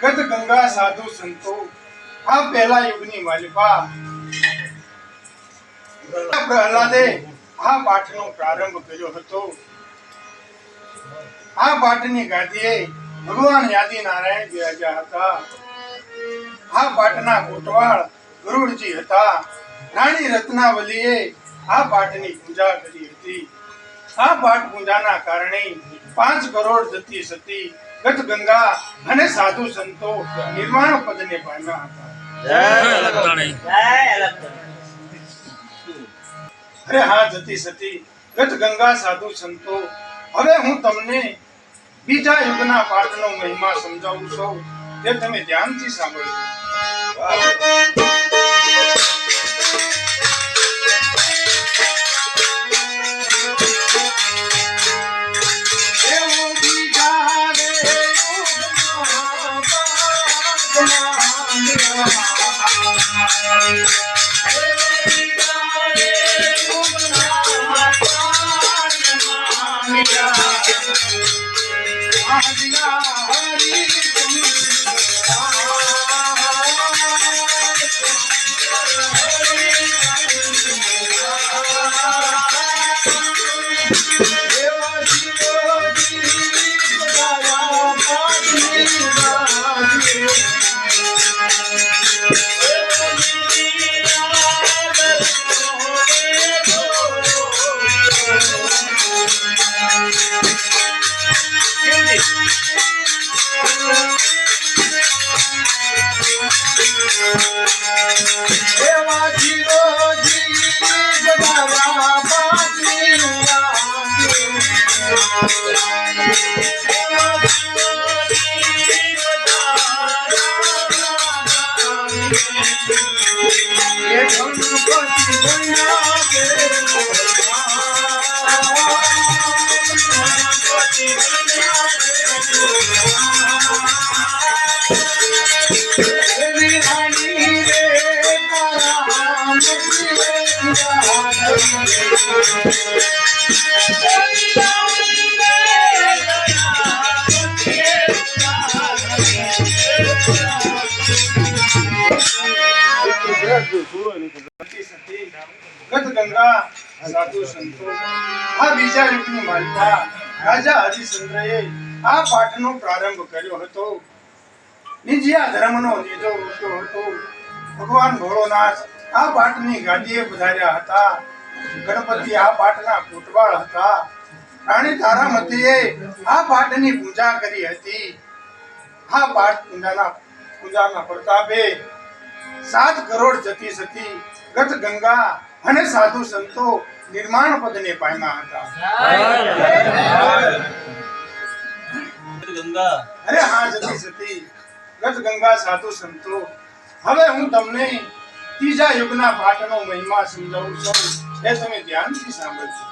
ગત ગંગા સાધુ સંતો આ પહેલા યુગની માલિકા પ્રહલાદે આ પાઠનો પ્રારંભ કર્યો હતો. આ પાઠની ગાદીએ ભગવાન યાદી નારાયણ બિરાજ્યા હતા. આ પાઠના કોટવાળ ગરુડજી હતા. રાણી રત્નાવલીએ આ પાઠની પૂજા કરી હતી. આ પાઠ પૂજાના કારણે 5 કરોડ જતી સતી ગત ગંગા અને સાધુ સંતો નિર્વાણ પદને પામ્યા હતા. અરે હા જતી સતી ગત ગંગા સાધુ સંતો, હવે હું તમને બીજા યુગના પાઠનો મહિમા સમજાવું છું, તે તમે ધ્યાનથી સાંભળજો. ગંગા સાધુ સંતો આ બીજા યુગની માલિકા રાજા હરિશ્ચંદ્રએ આ પાઠનો પ્રારંભ કર્યો હતો. નિજિયા ધર્મનો નીજો ઉઠ્યો હતો. ભગવાન ભોળોનાથ આ પાઠની ગાદીએ પધાર્યા હતા. ગણપતિ આ પાઠના કોટવાળ હતા. રાણી તારામતીએ આ પાઠની પૂજા કરી હતી. આ પાઠ પૂજાના પ્રતાપે 7 કરોડ જતી સતી ગત ગંગા અને સાધુ સંતો નિર્માણ પદને પામ્યા હતા. અરે હા જતી સતી ગત ગંગા સાધુ સંતો, હવે હું તમને ત્રીજા યુગના પાઠનો મહિમા સમજાવું છું, એ તમે ધ્યાનથી સાંભળજો.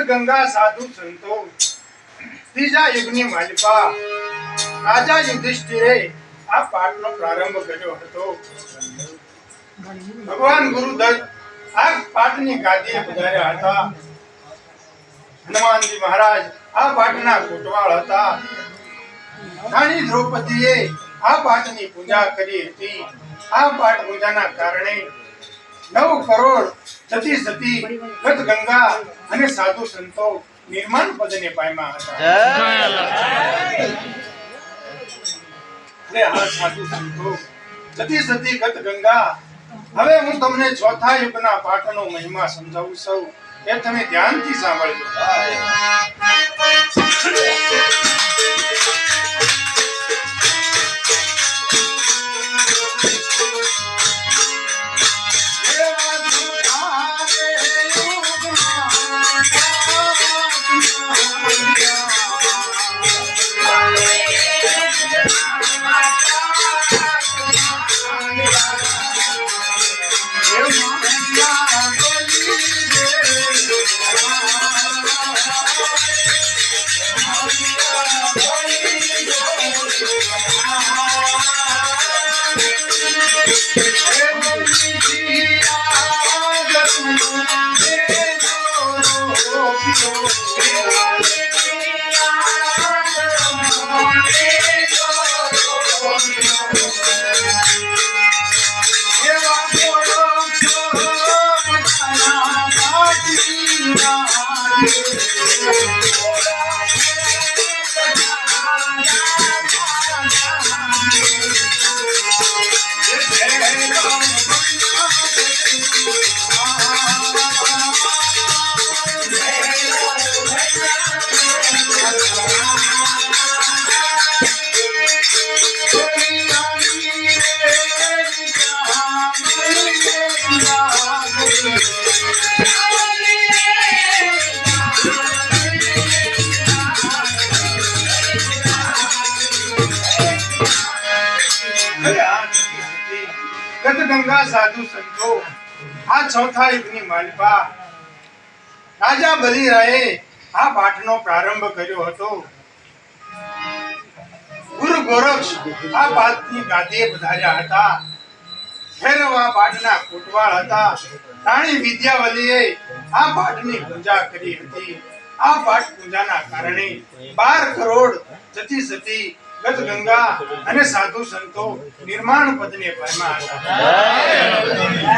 ગંગા સાધુ સંતો ત્રીજા યુગની માલિકા રાજા યુધિષ્ઠિરે આ પાઠનો પ્રારંભ કર્યો હતો. ભગવાન ગુરુદત્ત આ પાઠની ગાદીએ પધાર્યા હતા. હનુમાનજી મહારાજ આ પાઠના કોટવાળ હતા. રાણી દ્રૌપદીએ આ પાઠની પૂજા કરી હતી. આ પાઠ પૂજાના કારણે 9 કરોડ સતી સતી ગત ગંગા અને સાધુ સંતો નિર્માણ પદને પામ્યા હતા. આ સાધુ સંતો સતી સતી ગત ગંગા, હવે હું તમને ચોથા યુગના પાઠનો મહિમા સમજાવું છું, એ તમે ધ્યાનથી સાંભળજો. ગંગા સાધુ સંતો આ ચોથા યુગની માલિકા રાજા બલિરાયે આ પાઠનો પ્રારંભ કર્યો હતો. ગુરુ ગોરક્ષ આ પાઠની ગાદીએ પધાર્યા હતા. ભૈરવ આ પાઠના કોટવાળ હતા. રાણી વિદ્યાવલીએ આ પાઠની પૂજા કરી હતી. આ પાઠ પૂજાના કારણે 12 કરોડ સતી સતી ગત ગંગા અને સાધુ સંતો નિર્માણ પદને પામ્યા હતા.